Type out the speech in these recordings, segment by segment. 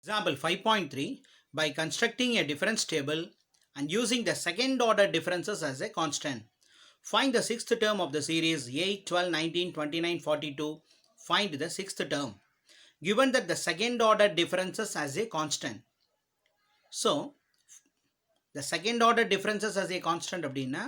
Example 5.3. By constructing a difference table and using the second order differences as a constant, find the sixth term of the series 8, 12, 19, 29, 42. Find the sixth term. Given that the second order differences as a constant. So, the second order differences as a constant அப்படின்னா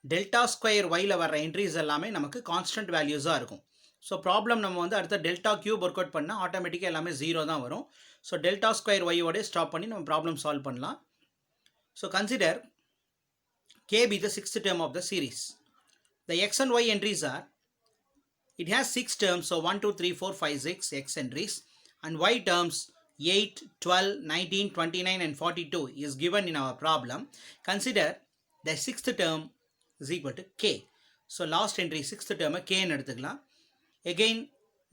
delta square while வர entries எல்லாமே நமக்கு constant வேல்யூஸாக இருக்கும். So problem நம்ம வந்து அடுத்த delta cube work out பண்ணால் ஆட்டோமேட்டிக்காக எல்லாமே ஜீரோ தான் வரும். ஸோ டெல்டா ஸ்கொயர் ஒய்யோடய ஸ்டாப் பண்ணி நம்ம ப்ராப்ளம் சால்வ் பண்ணலாம். So consider k be the sixth term of the series. The x and y entries are, it has 6 terms, so 1, 2, 3, 4, 5, 6 x entries, and y terms 8, 12, 19, 29 and 42 is given in our problem. Consider the sixth term is equal to k. So last entry sixth term k ன்னு எடுத்துக்கலாம். Again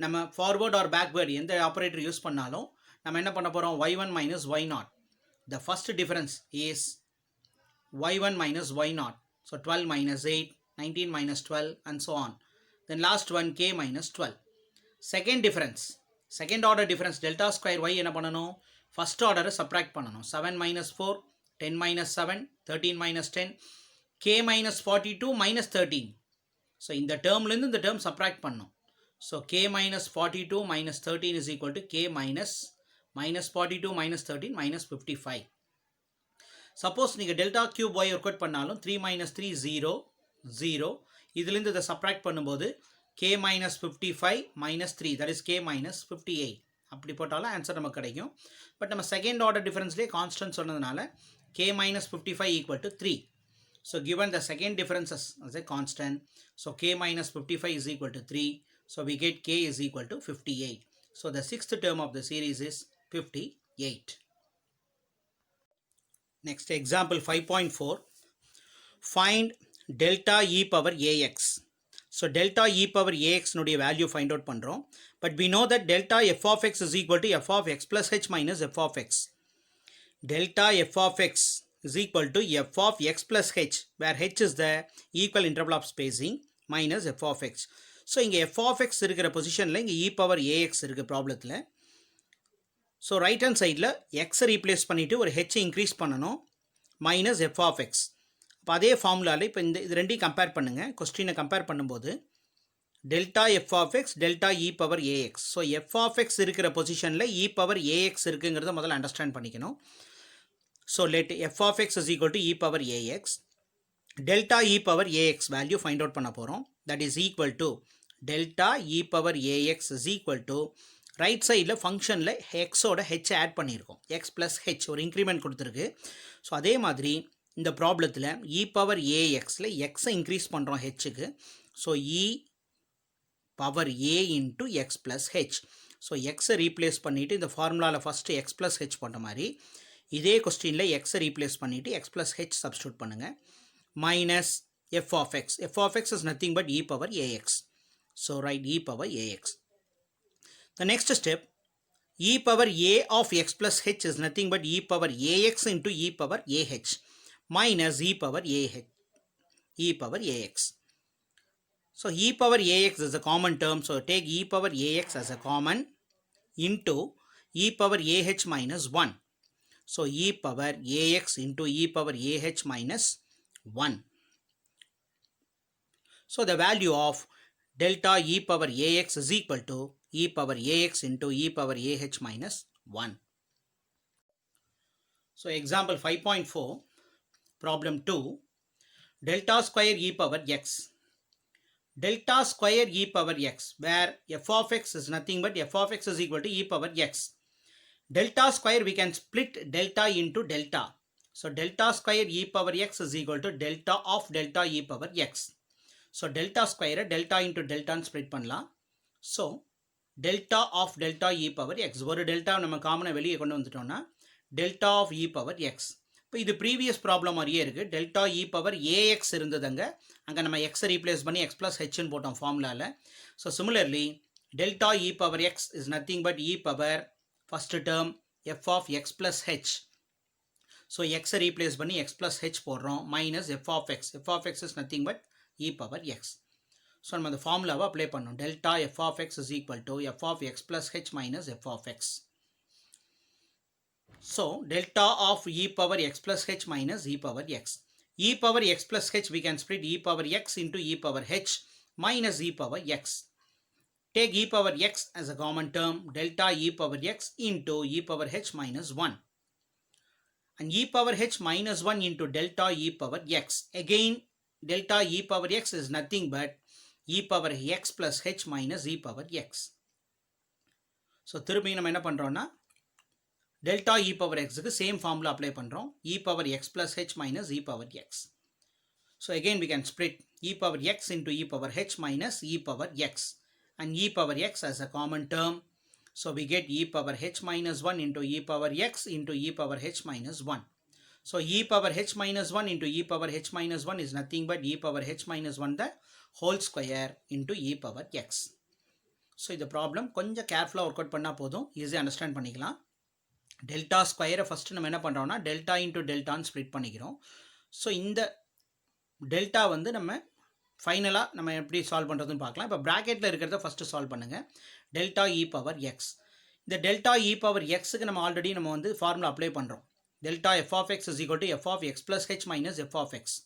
நம்ம forward or backward எந்த operator use பண்ணாலும் நம்ம என்ன பண்ண போகிறோம், y1 minus y0. The first difference is y1 minus y0. So 12 minus 8, 19 minus 12 and so on. Then last one k minus 12. Second difference, second order difference delta square y என்ன பண்ணணும், first order subtract பண்ணணும். 7 minus 4, 10 minus 7, 13 minus 10, k minus 42 minus 13. So இந்த termலேருந்து இந்த term subtract பண்ணணும். So k minus 42 minus 13 is equal to k minus 42 minus 13 minus 55. Suppose நீங்கள் delta cube Y work out பண்ணாலும் 3 minus 3 0 0. இதுலேருந்து இதை சப்ராக்ட் பண்ணும்போது k minus 55 minus 3, that is k minus 58. அப்படி போட்டாலும் ஆன்சர் நமக்கு கிடைக்கும். பட் நம்ம செகண்ட் ஆர்டர் டிஃபரன்ஸ்லேயே கான்ஸ்டன்ட் சொன்னதுனால k minus 55 equal to 3. So given the second differences as a constant, so k minus 55 is equal to 3. So we get k is equal to 58. So the sixth term of the series is 58. Next example 5.4. Find delta e power ax. So delta e power ax நுடைய value find out பண்றோம். But we know that delta f of x is equal to f of x plus h minus f of x. Delta f of x is equal to f of x plus h, where h is the equal interval of spacing, minus f of x. So இங்கே f of x இருக்கிற பொசிஷனில் இங்கே e power ax இருக்குது ப்ராப்ளத்தில். So right hand சைடில் எக்ஸை replace பண்ணிவிட்டு ஒரு ஹெச் இன்க்ரீஸ் பண்ணணும், மைனஸ் எஃப் ஆஃப் எக்ஸ். இப்போ அதே ஃபார்முலாவில் இப்போ இது ரெண்டையும் கம்பேர் பண்ணுங்கள். கொஸ்டினை கம்பேர் பண்ணும்போது delta F of X delta E power AX. So F of X இருக்கிற பொசிஷனில் இ பவர் ஏஎக்ஸ் இருக்குங்கிறத முதல்ல அண்டர்ஸ்டாண்ட் பண்ணிக்கணும். So let F of X is equal to E power AX. Delta E power AX value find out பண்ண போகிறோம். That is equal to delta E power AX is equal to right சைடில் ஃபங்க்ஷனில் ஹெக்ஸோட H add பண்ணியிருக்கோம், X plus H ஒரு increment கொடுத்துருக்கு. So அதே மாதிரி இந்த ப்ராப்ளத்தில் இ பவர் ஏஎக்ஸில் எக்ஸை இன்க்ரீஸ் பண்ணுறோம் ஹெச்சுக்கு. So e power a into x plus h. So எக்ஸை ரீப்ளேஸ் பண்ணிவிட்டு இந்த ஃபார்முலாவில் ஃபஸ்ட்டு எக்ஸ் ப்ளஸ் ஹெச் பண்ணுற மாதிரி இதே கொஸ்டினில் எக்ஸை ரீப்ளேஸ் பண்ணிவிட்டு எக்ஸ் ப்ளஸ் ஹெச் சப்ஸ்டியூட் பண்ணுங்கள். Minus F of X. F of X is nothing but E power AX. So right E power AX. The next step, e power a of x plus h is nothing but e power ax into e power ah minus e power ax. So e power ax is a common term, so take e power ax as a common into e power ah minus 1. So e power ax into e power ah minus 1. So the value of delta e power ax is equal to e power ax into e power ah minus 1. So example 5.4, problem 2, delta square e power x. Delta square e power x, where f of x is nothing but f of x is equal to e power x. Delta square we can split delta into delta. So delta square e power x is equal to delta of delta e power x. So delta square delta into delta split பண்ணலாம். So delta of delta e power x, ஒரு delta நம்ம காமனாக வெளியே கொண்டு வந்துட்டோம்னா delta of e power x. இப்போ இது previous problem மாதிரியே இருக்குது. delta e power ax இருந்ததுங்க, அங்கே நம்ம எக்ஸை ரீப்ளேஸ் பண்ணி x plus hன்னு போட்டோம் ஃபார்முலாவில். So similarly delta e power x is nothing but e power first term f of x plus h. So எக்ஸை ரீப்ளேஸ் பண்ணி x plus h போடுறோம், minus f of x. f of x is nothing but e power x. So நம்ம அந்த ஃபார்முலாவை apply பண்ணோம். Delta F of X is equal to F of X plus H minus F of X. So delta of e power x plus h minus e power x. E power x plus h we can split e power x into e power h minus e power x. Take e power x as a common term, delta e power x into e power h minus 1. And e power h minus 1 into delta e power x. Again, delta e power x is nothing but e power x plus h minus e power x. So திருப்பி நம்ம என்ன பண்றோம்னா delta e power x க்கு same formula apply பண்றோம், e power x plus h minus e power x. So again we can split e power x into e power h minus e power x, and e power x as a common term. So we get e power h minus 1 into e power x into e power h minus 1. So e power h minus 1 into e power h minus 1 is nothing but e power h minus 1 the whole square into e power x. So இந்த problem கொஞ்சம் கேர்ஃபுல்லாக work out பண்ணால் போதும், ஈஸியாக understand பண்ணிக்கலாம். Delta ஸ்கொயரை first நம்ம என்ன பண்ணுறோம்னா டெல்டா இன்ட்டு டெல்டான்னு ஸ்ப்ளிட் பண்ணிக்கிறோம். ஸோ இந்த டெல்டா வந்து நம்ம ஃபைனலாக நம்ம எப்படி சால்வ் பண்ணுறதுன்னு பார்க்கலாம். இப்போ ப்ராக்கெட்டில் இருக்கிறத ஃபஸ்ட்டு சால்வ் பண்ணுங்கள். டெல்டா இ பவர் எக்ஸ். இந்த டெல்டா இ பவர் எக்ஸுக்கு நம்ம ஆல்ரெடி நம்ம வந்து ஃபார்முலா அப்ளை பண்ணுறோம். Delta F of X is equal to F of X plus H minus F of X.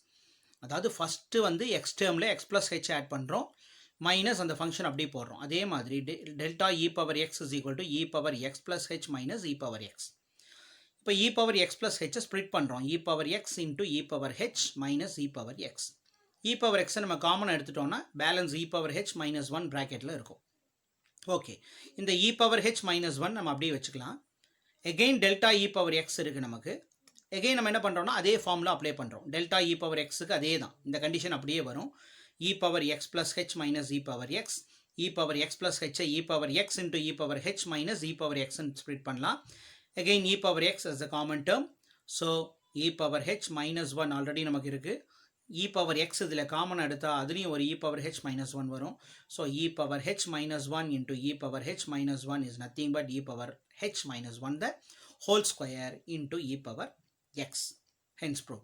அதாவது ஃபஸ்ட்டு வந்து எக்ஸ் டேர்மில் எக்ஸ் ப்ளஸ் ஹெச் ஆட் பண்ணுறோம், மைனஸ் அந்த ஃபங்க்ஷன் அப்படி போடுறோம். அதே மாதிரி delta E power X is equal to E power X plus H minus e power X. இப்போ இ பவர் எக்ஸ் ப்ளஸ் ஹெச்சை ஸ்ப்ளிட் பண்ணுறோம், இ power x into e power h minus e power x. E power எக்ஸை நம்ம காமனாக எடுத்துட்டோம்னா balance இ power h minus 1 ப்ராக்கெட்டில் இருக்கும். Okay, இந்த இ power h minus 1 நம்ம அப்படியே வச்சுக்கலாம். எகெயின் டெல்டா இ பவர் எக்ஸ் இருக்குது நமக்கு. எகெயின் நம்ம என்ன பண்ணுறோம்னா அதே ஃபார்முலா அப்ளை பண்ணுறோம். டெல்டா இ பவர் எக்ஸுக்கு அதே தான், இந்த கண்டிஷன் அப்படியே வரும். E power X plus H minus e power x, e power X plus ஹெச்சை e power x into e power h minus e power எக்ஸ்ன்னு ஸ்ப்ளிட் பண்ணலாம். Again e power x as a common term. So e power h minus 1 already நமக்கு இருக்கு. e power x இதில் common எடுத்தா அதுலேயும் ஒரு e power h minus 1 வரும். So e power h minus 1 into e power h minus 1 is nothing but e power h minus 1 the whole square into e power x. Hence proof.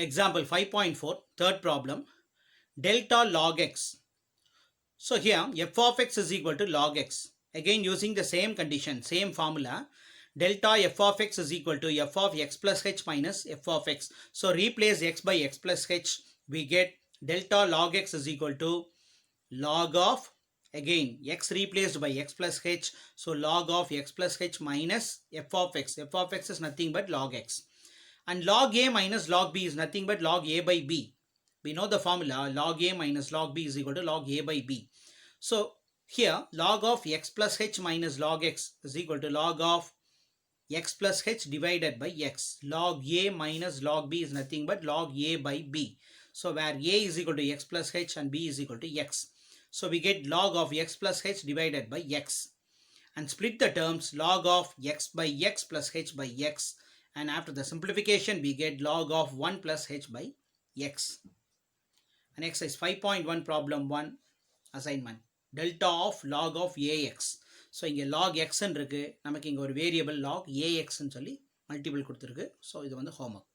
Example 5.4, third problem. Delta log x. So here f of x is equal to log x. Again using the same condition, same formula, delta f of x is equal to f of x plus h minus f of x. So replace x by x plus h, we get delta log x is equal to log of, again x replaced by x plus h, so log of x plus h minus f of x. F of x is nothing but log x. And log a minus log b is nothing but log a by b. We know the formula, log a minus log b is equal to log a by b. So here log of x plus h minus log x is equal to log of x plus h divided by x. Log a minus log b is nothing but log a by b. So where a is equal to x plus h and b is equal to x. So we get log of x plus h divided by x. And split the terms, log of x by x plus h by x. And after the simplification we get log of 1 plus h by x. And exercise 5.1 problem 1 assignment, delta of log of ax. So இங்கே log x இருக்கு, நமக்கு இங்கே ஒரு variable log ax சொல்லி multiple கொடுத்துருக்கு. So இது வந்து homework.